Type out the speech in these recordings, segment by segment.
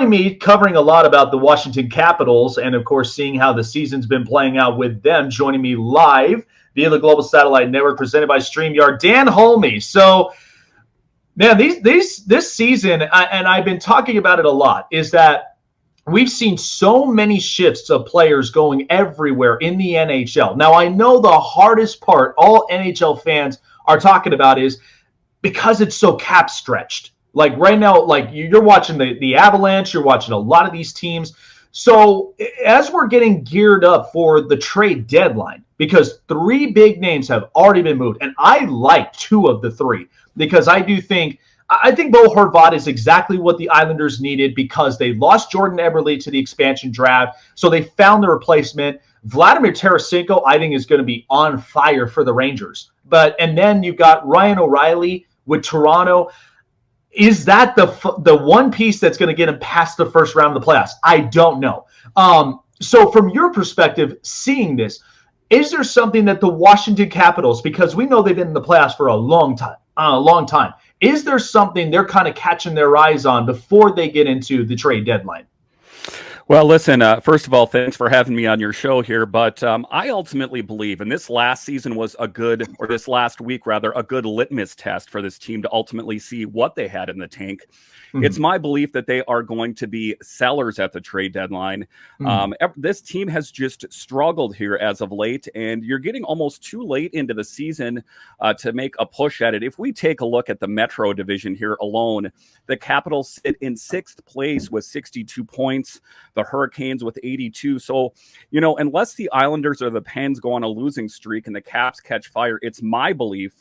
joining me, covering a lot about the Washington Capitals and, of course, seeing how the season's been playing out with them, joining me live via the Global Satellite Network presented by StreamYard, Dan Holmi. So, man, this season, and I've been talking about it a lot, is that we've seen so many shifts of players going everywhere in the NHL. Now, I know the hardest part all NHL fans are talking about is because it's so cap stretched. Like right now, like you're watching the Avalanche, you're watching a lot of these teams. So as we're getting geared up for the trade deadline, because 3 big names have already been moved, and I like 2 of the 3 because I think Bo Horvat is exactly what the Islanders needed because they lost Jordan Eberle to the expansion draft, so they found the replacement. Vladimir Tarasenko, I think, is going to be on fire for the Rangers. And then you've got Ryan O'Reilly with Toronto. Is that the one piece that's going to get him past the first round of the playoffs? I don't know. So from your perspective, seeing this, is there something that the Washington Capitals, because we know they've been in the playoffs for a long time, is there something they're kind of catching their eyes on before they get into the trade deadline? Well, listen, first of all, thanks for having me on your show here. But I ultimately believe, and this last season was this last week, rather, a good litmus test for this team to ultimately see what they had in the tank. Mm-hmm. It's my belief that they are going to be sellers at the trade deadline. Mm-hmm. This team has just struggled here as of late, and you're getting almost too late into the season to make a push at it. If we take a look at the Metro division here alone, the Capitals sit in 6th place with 62 points. The Hurricanes with 82. So, unless the Islanders or the Pens go on a losing streak and the Caps catch fire, it's my belief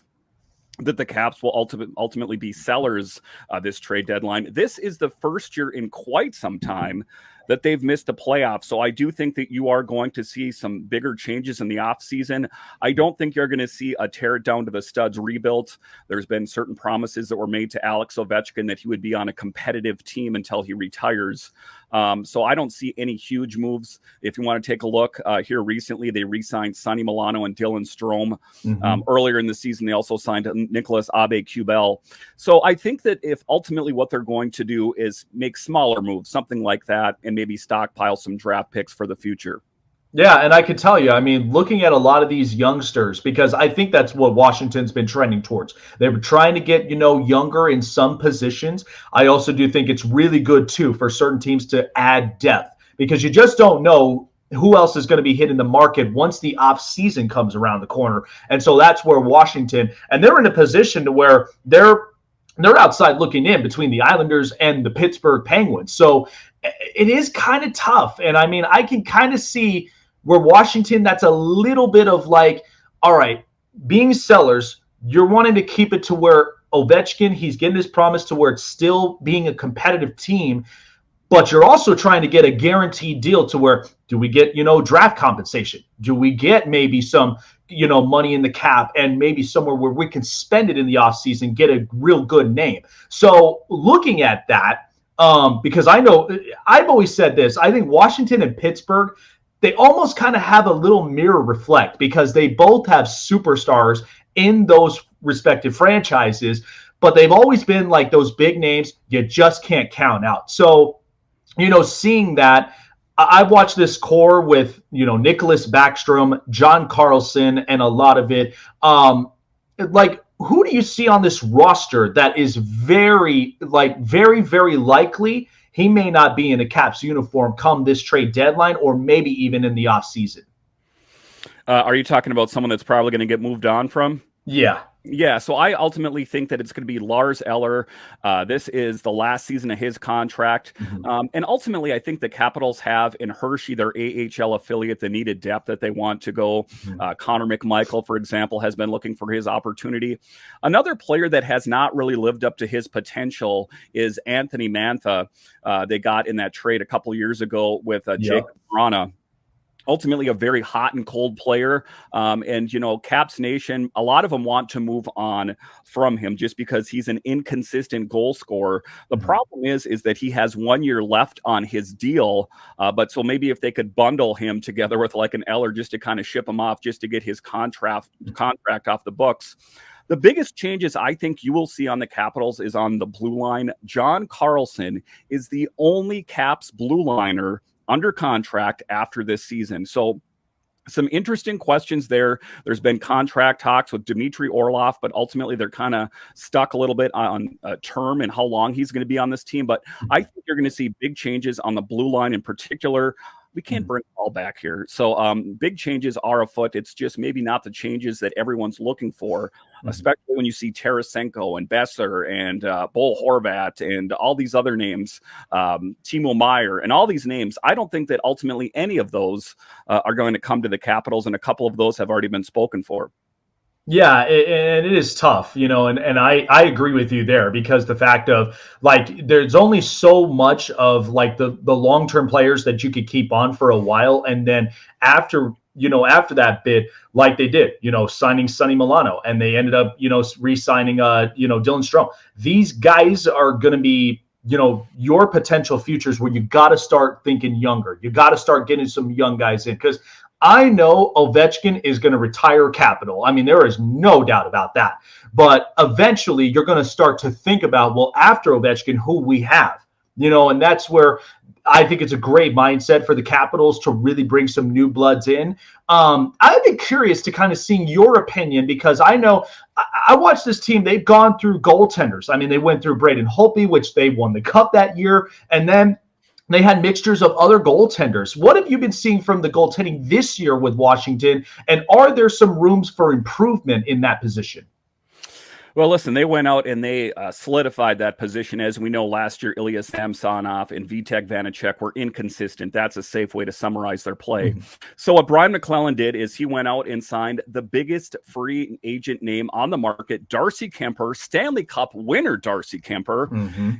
that the Caps will ultimately be sellers this trade deadline. This is the first year in quite some time that they've missed the playoffs. So I do think that you are going to see some bigger changes in the offseason. I don't think you're going to see a tear it down to the studs rebuilt. There's been certain promises that were made to Alex Ovechkin that he would be on a competitive team until he retires. So I don't see any huge moves. If you want to take a look here recently, they re-signed Sonny Milano and Dylan Strome. Mm-hmm. Earlier in the season, they also signed Nicholas Aube-Kubel. So I think that if ultimately what they're going to do is make smaller moves, something like that, and maybe stockpile some draft picks for the future. Yeah, and I could tell you, I mean, looking at a lot of these youngsters, because I think that's what Washington's been trending towards. They were trying to get, younger in some positions. I also do think it's really good, too, for certain teams to add depth, because you just don't know who else is going to be hitting the market once the off season comes around the corner. And so that's where Washington, and they're in a position to where they're outside looking in between the Islanders and the Pittsburgh Penguins. So it is kind of tough. And I mean, I can kind of see where Washington, that's a little bit of like, all right, being sellers, you're wanting to keep it to where Ovechkin, he's getting his promise to where it's still being a competitive team, but you're also trying to get a guaranteed deal to where, do we get, draft compensation? Do we get maybe some, money in the cap and maybe somewhere where we can spend it in the offseason, get a real good name? So looking at that, because I know I've always said this, I think Washington and Pittsburgh, they almost kind of have a little mirror reflect because they both have superstars in those respective franchises, but they've always been like those big names you just can't count out. So, seeing that, I've watched this core with, Nicholas Backstrom, John Carlson, and a lot of it. Who do you see on this roster that is very, very likely he may not be in a Caps uniform come this trade deadline or maybe even in the offseason? Are you talking about someone that's probably going to get moved on from? Yeah. Yeah, so I ultimately think that it's going to be Lars Eller. This is the last season of his contract. Mm-hmm. And ultimately, I think the Capitals have in Hershey, their AHL affiliate, the needed depth that they want to go. Mm-hmm. Connor McMichael, for example, has been looking for his opportunity. Another player that has not really lived up to his potential is Anthony Mantha. They got in that trade a couple years ago with Jake Vrana. Ultimately a very hot and cold player. And, Caps Nation, a lot of them want to move on from him just because he's an inconsistent goal scorer. The problem is that he has 1 year left on his deal. But so maybe if they could bundle him together with like an Eller just to kind of ship him off just to get his contract off the books. The biggest changes I think you will see on the Capitals is on the blue line. John Carlson is the only Caps blue liner under contract after this season. So some interesting questions there. There's been contract talks with Dmitry Orlov, but ultimately they're kind of stuck a little bit on a term and how long he's going to be on this team. But I think you're going to see big changes on the blue line in particular. We can't bring it all back here. So big changes are afoot. It's just maybe not the changes that everyone's looking for, especially when you see Tarasenko and Besser and Bo Horvat and all these other names, Timo Meyer and all these names. I don't think that ultimately any of those are going to come to the Capitals, and a couple of those have already been spoken for. Yeah, and it is tough, and I agree with you there, because the fact of, like, there's only so much of, like, the long-term players that you could keep on for a while, and then after that bit, like they did, signing Sonny Milano, and they ended up, re-signing, Dylan Strome. These guys are going to be, your potential futures, where you got to start thinking younger. You got to start getting some young guys in, because I know Ovechkin is going to retire Capital. I mean, there is no doubt about that. But eventually you're going to start to think about, well, after Ovechkin, who we have, and that's where I think it's a great mindset for the Capitals to really bring some new bloods in. I'd be curious to kind of seeing your opinion, because I know I watched this team. They've gone through goaltenders. I mean, they went through Braden Holtby, which they won the cup that year. And then they had mixtures of other goaltenders. What have you been seeing from the goaltending this year with Washington? And are there some rooms for improvement in that position? Well, listen, they went out and they solidified that position. As we know, last year, Ilya Samsonov and Vitek Vanacek were inconsistent. That's a safe way to summarize their play. So what Brian McClellan did is he went out and signed the biggest free agent name on the market, Darcy Kemper, Stanley Cup winner Darcy Kemper.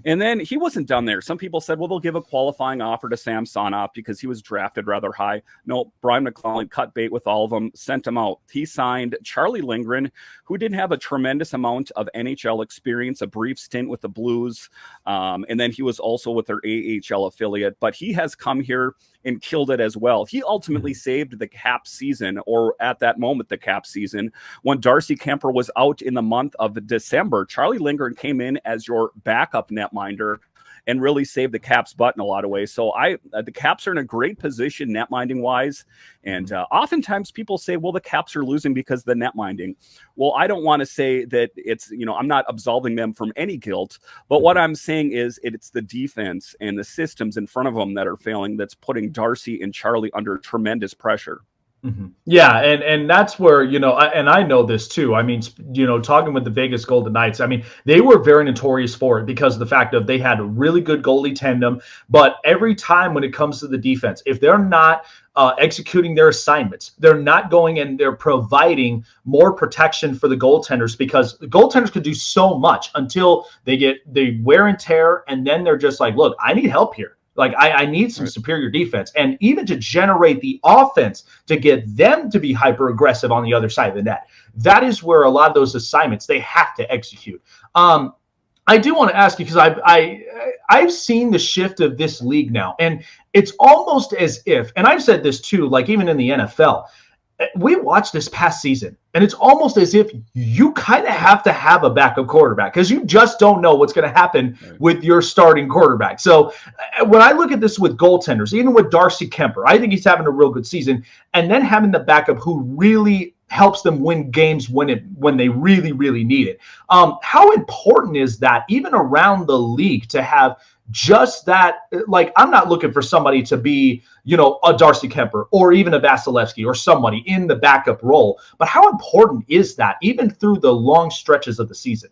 And then he wasn't done there. Some people said, well, they'll give a qualifying offer to Samsonov because he was drafted rather high. No, Brian McClellan cut bait with all of them, sent them out. He signed Charlie Lindgren, who didn't have a tremendous amount of NHL experience, a brief stint with the Blues, and then he was also with their AHL affiliate, but he has come here and killed it as well. He ultimately saved the Cap season, or at that moment, the Cap season, when Darcy Kemper was out in the month of December. Charlie Lindgren came in as your backup netminder and really saved the Caps butt in a lot of ways. So the Caps are in a great position netminding wise. And oftentimes people say, well, the Caps are losing because of the netminding. Well, I don't want to say that it's, I'm not absolving them from any guilt, but what I'm saying is it's the defense and the systems in front of them that are failing, that's putting Darcy and Charlie under tremendous pressure. Yeah, and that's where, and I know this too. I mean, talking with the Vegas Golden Knights, I mean, they were very notorious for it because of the fact that they had a really good goalie tandem. But every time when it comes to the defense, if they're not executing their assignments, they're not going and they're providing more protection for the goaltenders, because the goaltenders could do so much until they wear and tear, and then they're just like, look, I need help here. Like, I need some superior defense, and even to generate the offense to get them to be hyper aggressive on the other side of the net. That is where a lot of those assignments they have to execute. I do want to ask you, because I've seen the shift of this league now, and it's almost as if, and I've said this too, like even in the NFL, we watched this past season, and it's almost as if you kind of have to have a backup quarterback, because you just don't know what's going to happen with your starting quarterback. So when I look at this with goaltenders, even with Darcy Kemper, I think he's having a real good season, and then having the backup who really helps them win games when they really, really need it. How important is that, even around the league, to have just that? Like, I'm not looking for somebody to be, a Darcy Kemper or even a Vasilevsky or somebody in the backup role, but how important is that, even through the long stretches of the season?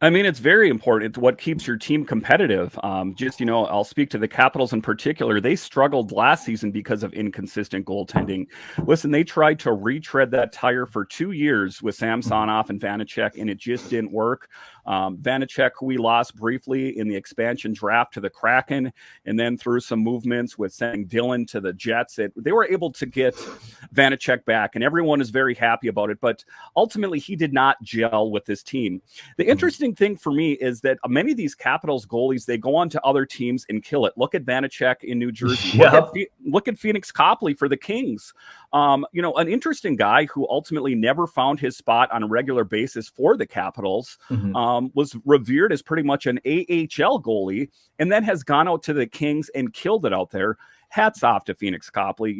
I mean, it's very important. It's what keeps your team competitive. I'll speak to the Capitals in particular. They struggled last season because of inconsistent goaltending. Listen, they tried to retread that tire for 2 years with Samsonov and Vanacek, and it just didn't work. Vanacek, who we lost briefly in the expansion draft to the Kraken, and then through some movements with sending Dylan to the Jets, they were able to get Vanacek back, and everyone is very happy about it. But ultimately, he did not gel with this team. The interesting thing for me is that many of these Capitals goalies, they go on to other teams and kill it. Look at Vanacek in New Jersey. Look at Phoenix Copley for the Kings. An interesting guy who ultimately never found his spot on a regular basis for the Capitals, was revered as pretty much an AHL goalie, and then has gone out to the Kings and killed it out there. Hats off to Phoenix Copley.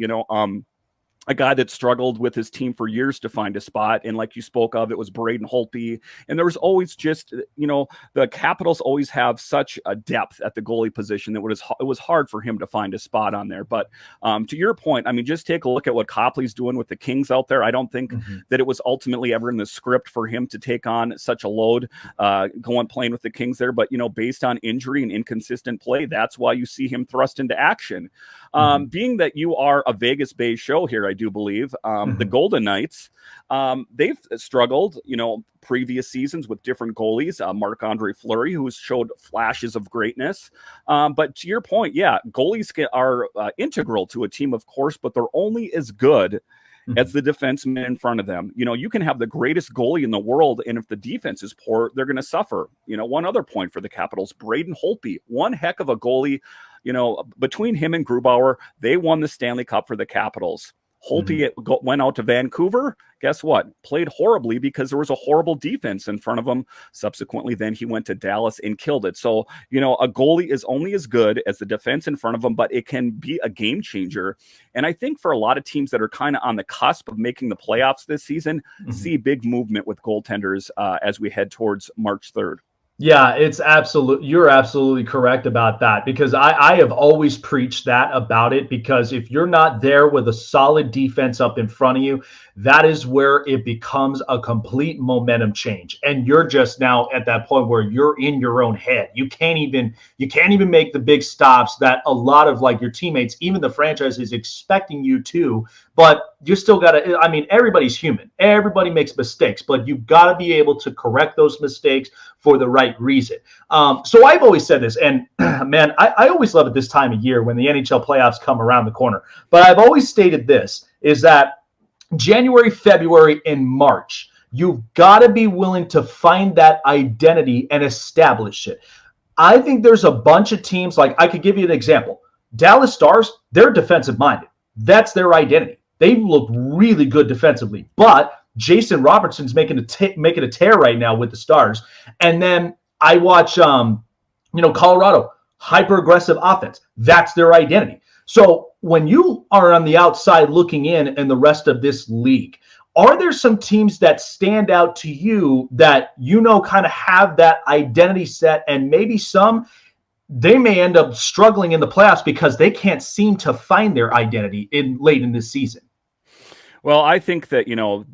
A guy that struggled with his team for years to find a spot. And like you spoke of, it was Braden Holtby. And there was always just, the Capitals always have such a depth at the goalie position that it was hard for him to find a spot on there. But to your point, I mean, just take a look at what Copley's doing with the Kings out there. I don't think that it was ultimately ever in the script for him to take on such a load playing with the Kings there. But, based on injury and inconsistent play, that's why you see him thrust into action. Being that you are a Vegas-based show here, I do believe, the Golden Knights, they've struggled, previous seasons with different goalies, Marc-Andre Fleury, who's showed flashes of greatness. But to your point, yeah, goalies are integral to a team, of course, but they're only as good as the defenseman in front of them. You can have the greatest goalie in the world, and if the defense is poor, they're going to suffer. One other point for the Capitals, Braden Holtby, one heck of a goalie. Between him and Grubauer, they won the Stanley Cup for the Capitals. Holtby went out to Vancouver. Guess what? Played horribly because there was a horrible defense in front of him. Subsequently, then he went to Dallas and killed it. So, a goalie is only as good as the defense in front of him, but it can be a game changer. And I think for a lot of teams that are kind of on the cusp of making the playoffs this season, see big movement with goaltenders as we head towards March 3rd. Yeah, you're absolutely correct about that, because I have always preached that about it, because if you're not there with a solid defense up in front of you, that is where it becomes a complete momentum change. And you're just now at that point where you're in your own head. You can't even make the big stops that a lot of your teammates, even the franchise, is expecting you to. But you still got to, everybody's human. Everybody makes mistakes, but you've got to be able to correct those mistakes for the right reason. So I've always said this, and man, I always love it this time of year when the NHL playoffs come around the corner. But I've always stated this, is that January, February, and March, you've got to be willing to find that identity and establish it. I think there's a bunch of teams, I could give you an example. Dallas Stars, they're defensive minded. That's their identity. They look really good defensively, but Jason Robertson's making a tear right now with the Stars. And then I watch, Colorado, hyper aggressive offense. That's their identity. So when you are on the outside looking in and the rest of this league, are there some teams that stand out to you that kind of have that identity set, and maybe some they may end up struggling in the playoffs because they can't seem to find their identity late in this season? Well, I think that,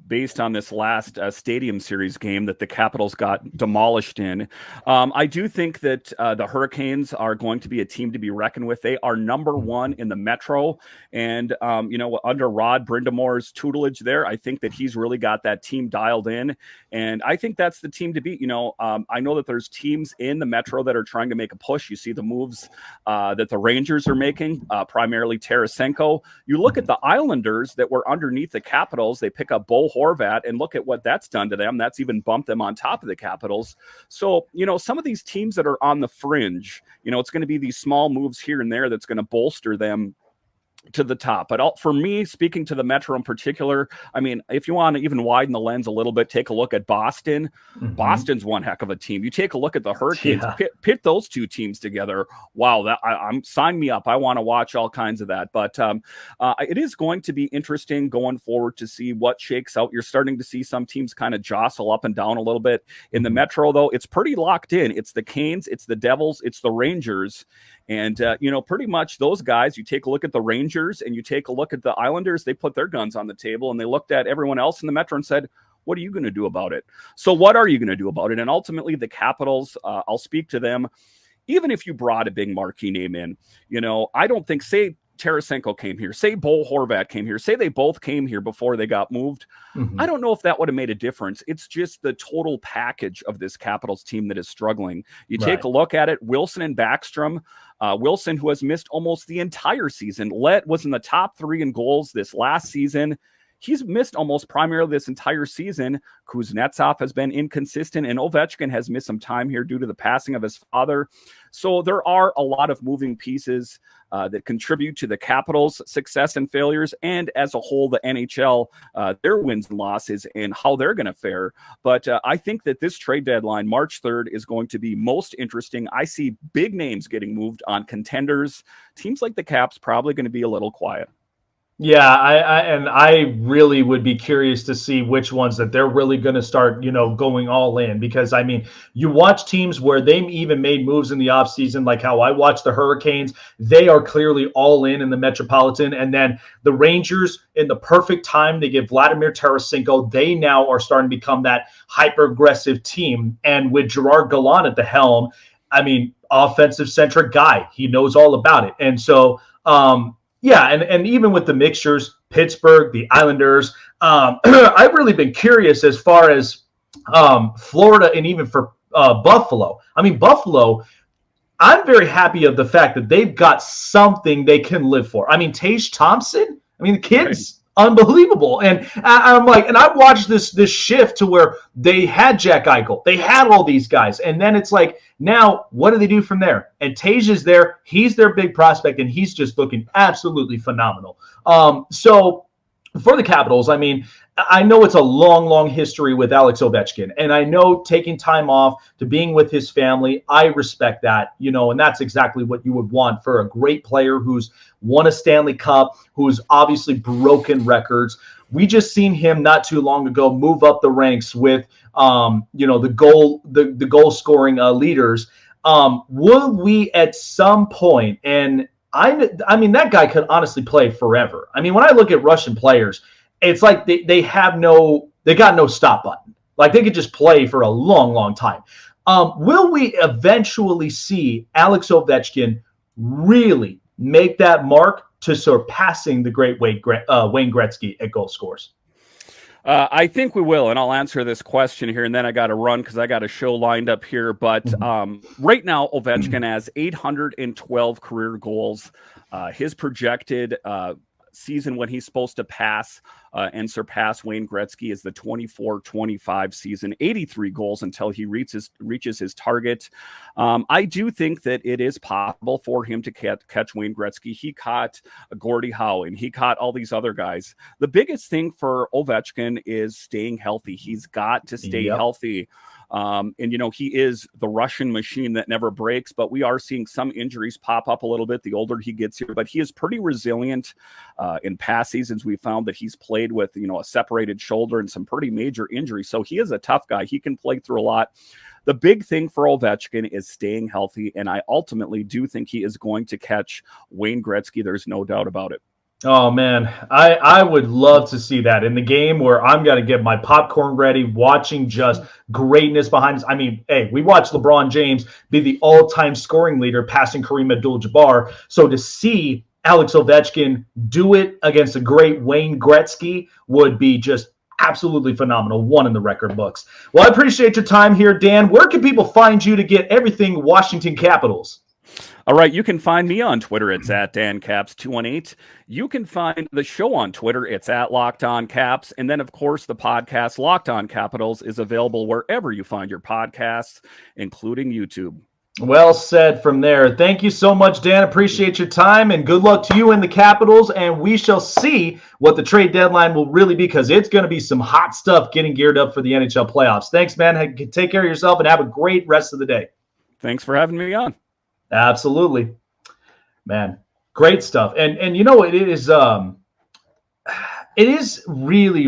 based on this last Stadium Series game that the Capitals got demolished in, I do think that the Hurricanes are going to be a team to be reckoned with. They are number one in the Metro. And, under Rod Brindamore's tutelage there, I think that he's really got that team dialed in. And I think that's the team to beat. I know that there's teams in the Metro that are trying to make a push. You see the moves that the Rangers are making, primarily Tarasenko. You look at the Islanders that were underneath the Capitals. They pick up Bo Horvat, and look at what that's done to them. That's even bumped them on top of the Capitals. So, some of these teams that are on the fringe, it's going to be these small moves here and there that's going to bolster them to the top. But for me, speaking to the Metro in particular, if you want to even widen the lens a little bit, take a look at Boston. Boston's one heck of a team. You take a look at the Hurricanes, pit those two teams together. Wow, sign me up. I want to watch all kinds of that. But it is going to be interesting going forward to see what shakes out. You're starting to see some teams kind of jostle up and down a little bit. In the Metro, though, it's pretty locked in. It's the Canes, it's the Devils, it's the Rangers. And, pretty much those guys, you take a look at the Rangers and you take a look at the Islanders, they put their guns on the table and they looked at everyone else in the Metro and said, what are you going to do about it? So what are you going to do about it? And ultimately the Capitals, I'll speak to them. Even if you brought a big marquee name in, I don't think, say Tarasenko came here, say Bo Horvat came here, say they both came here before they got moved. I don't know if that would have made a difference. It's just the total package of this Capitals team that is struggling. You take a look at it, Wilson and Backstrom. Wilson, who has missed almost the entire season, was in the top 3 in goals this last season. he's missed almost primarily this entire season. Kuznetsov has been inconsistent, and Ovechkin has missed some time here due to the passing of his father. So there are a lot of moving pieces that contribute to the Capitals' success and failures, and as a whole, the NHL, their wins and losses and how they're going to fare. But I think that this trade deadline, March 3rd, is going to be most interesting. I see big names getting moved on contenders. Teams like the Caps probably going to be a little quiet. Yeah, I really would be curious to see which ones that they're really going to start, going all in, because I mean, you watch teams where they even made moves in the offseason, like how I watch the Hurricanes. They are clearly all in the Metropolitan, and then the Rangers, in the perfect time, they get Vladimir Tarasenko. They now are starting to become that hyper aggressive team, and with Gerard Gallant at the helm, I mean, offensive centric guy, he knows all about it, and so. Yeah, and even with the mixtures, Pittsburgh, the Islanders, I've really been curious as far as Florida and even for Buffalo. I mean, Buffalo, I'm very happy of the fact that they've got something they can live for. I mean, Tage Thompson, I mean, the kid's unbelievable. And I'm like, and I've watched this shift to where they had Jack Eichel. They had all these guys. And then it's like, now what do they do from there? And Tage is there. He's their big prospect, and he's just looking absolutely phenomenal. So for the Capitals, I mean, I know it's a long, long history with Alex Ovechkin, and I know taking time off to being with his family, I respect that, and that's exactly what you would want for a great player who's won a Stanley Cup, who's obviously broken records. We just seen him not too long ago move up the ranks with, the goal scoring leaders. Will we at some point, and I mean, that guy could honestly play forever. I mean, when I look at Russian players, it's like they got no stop button. Like they could just play for a long, long time. Will we eventually see Alex Ovechkin really make that mark to surpassing the great Wayne Gretzky at goal scores? I think we will, and I'll answer this question here, and then I got to run because I got a show lined up here. But right now, Ovechkin has 812 career goals. His projected season when he's supposed to pass and surpass Wayne Gretzky is the 24-25 season, 83 goals until he reaches his target. I do think that it is possible for him to catch Wayne Gretzky. He caught Gordie Howe, and he caught all these other guys. The biggest thing for Ovechkin is staying healthy. He's got to stay healthy. And he is the Russian machine that never breaks, but we are seeing some injuries pop up a little bit the older he gets here, but he is pretty resilient. In past seasons, we found that he's played with, a separated shoulder and some pretty major injuries. So he is a tough guy. He can play through a lot. The big thing for Ovechkin is staying healthy. And I ultimately do think he is going to catch Wayne Gretzky. There's no doubt about it. Oh, man, I would love to see that in the game where I'm going to get my popcorn ready, watching just greatness behind us. I mean, hey, we watched LeBron James be the all-time scoring leader, passing Kareem Abdul-Jabbar. So to see Alex Ovechkin do it against a great Wayne Gretzky would be just absolutely phenomenal. One in the record books. Well, I appreciate your time here, Dan. Where can people find you to get everything Washington Capitals? All right, you can find me on Twitter. It's at DanCaps218. You can find the show on Twitter. It's at Locked On Caps. And then, of course, the podcast Locked On Capitals is available wherever you find your podcasts, including YouTube. Well said from there. Thank you so much, Dan. Appreciate your time, and good luck to you and the Capitals. And we shall see what the trade deadline will really be, because it's going to be some hot stuff getting geared up for the NHL playoffs. Thanks, man. Take care of yourself and have a great rest of the day. Thanks for having me on. Absolutely, man. Great stuff. And it is really, really